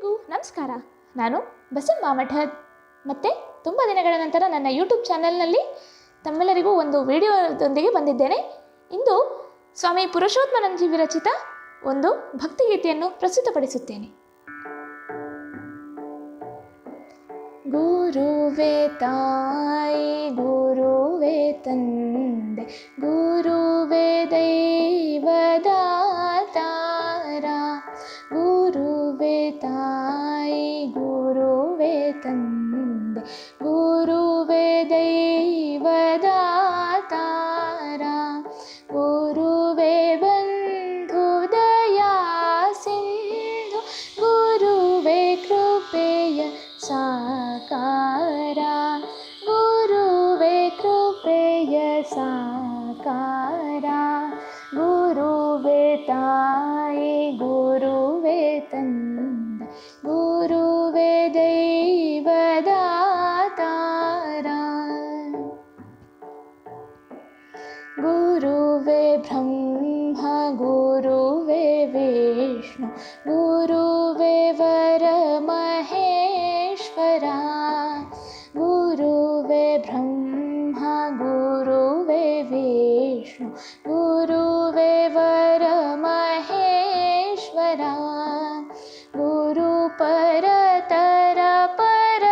ಎಲ್ಲರಿಗೂ ನಮಸ್ಕಾರ. ನಾನು ಬಸಮ್ಮ ಮಠದ್. ಮತ್ತೆ ತುಂಬ ದಿನಗಳ ನಂತರ ನನ್ನ ಯೂಟ್ಯೂಬ್ ಚಾನಲ್ನಲ್ಲಿ ತಮ್ಮೆಲ್ಲರಿಗೂ ಒಂದು ವಿಡಿಯೋದೊಂದಿಗೆ ಬಂದಿದ್ದೇನೆ. ಇಂದು ಸ್ವಾಮಿ ಪುರುಷೋತ್ತಮಾನಂದ ವಿರಚಿತ ಒಂದು ಭಕ್ತಿಗೀತೆಯನ್ನು ಪ್ರಸ್ತುತಪಡಿಸುತ್ತೇನೆ. ಗುರುವೇ ತಾಯಿ ಗುರುವೇ ತಂದೆ ಗುರುವೇ ದೈವದಾತಾರ, ಗುರುವೇ ತಾಯಿ ಗುರುವೇ ತಂದೆ ಗುರುವೇ ದೈವದಾತಾರ, ಗುರುವೇ ಬಂಧು ದಯಾ ಸಿಂಧು ಗುರುವೇ ಕೃಪೆಯ ಸಾಕಾರ, ಗುರುವೇ ಕೃಪೆಯ ಸಾಕಾರ, ಗುರುವೇ ತಾಯಿ ಗುರುವೇ ತಂದೆ ಗುರುವೇ ದೈವದಾತಾರ, ಗುರುವೇ ಬ್ರಹ್ಮ ಗುರುವೇ ವಿಷ್ಣು ಗುರುವೇ ವರ ಮಹೇಶ್ವರ, ಗುರುವೇ ಬ್ರಹ್ಮ ಗುರುವೇ ವಿಷ್ಣು ಗುರುವೇ ವರ ಮಹೇಶ್ವರ, ಗುರು ಪರತರ ಪರ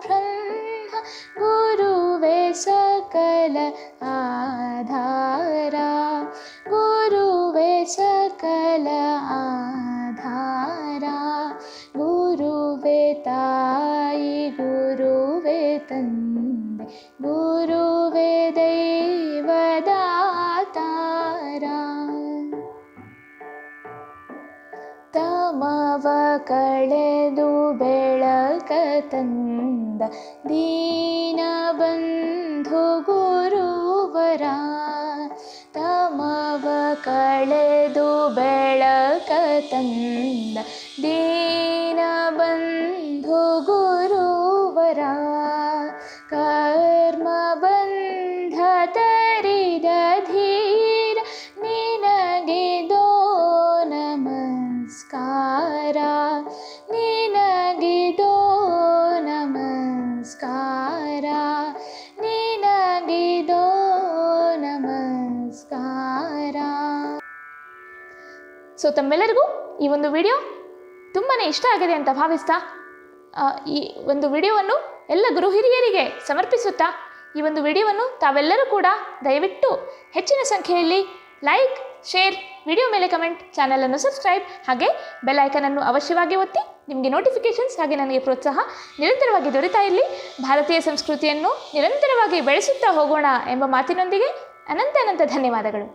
ಬ್ರಹ್ಮ ಗುರುವೇ ಸಕಲ ಆಧಾರ, ಗುರುವೇ ಸಕಲ ಆಧಾರ, ಗುರುವೇ ತಾಯಿ ಗುರುವೇ ತಂದೆ ಗುರುವೇ ದೈವದಾತಾರ, ತಮವ ಕಳೆದು ಬೆಳಕ ತಂದ ದೀನಬಂಧು ಗುರುವರ, ತಮವ ಕಳೆದು ಬೆಳಕ ತಂದ ದೀನಬಂಧು ಗುರುವರ, ಕರ್ಮ ಬಂಧ ತರಿದ ಧೀರ ನಿನಗಿದೋ ನಮಸ್ಕಾರ, ನಿನಗಿದೋ ನಮಸ್ಕಾರ, ನಿನಗಿದೋ ನಮಸ್ಕಾರ. ಸೊ ತಮ್ಮೆಲ್ಲರಿಗೂ ಈ ಒಂದು ವಿಡಿಯೋ ತುಂಬಾ ಇಷ್ಟ ಆಗಿದೆ ಅಂತ ಭಾವಿಸ್ತಾ ಈ ಒಂದು ವಿಡಿಯೋವನ್ನು ಎಲ್ಲ ಗುರು ಹಿರಿಯರಿಗೆ ಸಮರ್ಪಿಸುತ್ತಾ ಈ ಒಂದು ವಿಡಿಯೋವನ್ನು ತಾವೆಲ್ಲರೂ ಕೂಡ ದಯವಿಟ್ಟು ಹೆಚ್ಚಿನ ಸಂಖ್ಯೆಯಲ್ಲಿ ಲೈಕ್, ಶೇರ್, ವಿಡಿಯೋ ಮೇಲೆ ಕಮೆಂಟ್, ಚಾನಲನ್ನು ಸಬ್ಸ್ಕ್ರೈಬ್, ಹಾಗೆ ಬೆಲ್ ಐಕನನ್ನು ಅವಶ್ಯವಾಗಿ ಒತ್ತಿ. ನಿಮಗೆ ನೋಟಿಫಿಕೇಷನ್ಸ್ ಹಾಗೆ ನನಗೆ ಪ್ರೋತ್ಸಾಹ ನಿರಂತರವಾಗಿ ದೊರೆತಾ ಇರಲಿ. ಭಾರತೀಯ ಸಂಸ್ಕೃತಿಯನ್ನು ನಿರಂತರವಾಗಿ ಬೆಳೆಸುತ್ತಾ ಹೋಗೋಣ ಎಂಬ ಮಾತಿನೊಂದಿಗೆ ಅನಂತ ಧನ್ಯವಾದಗಳು.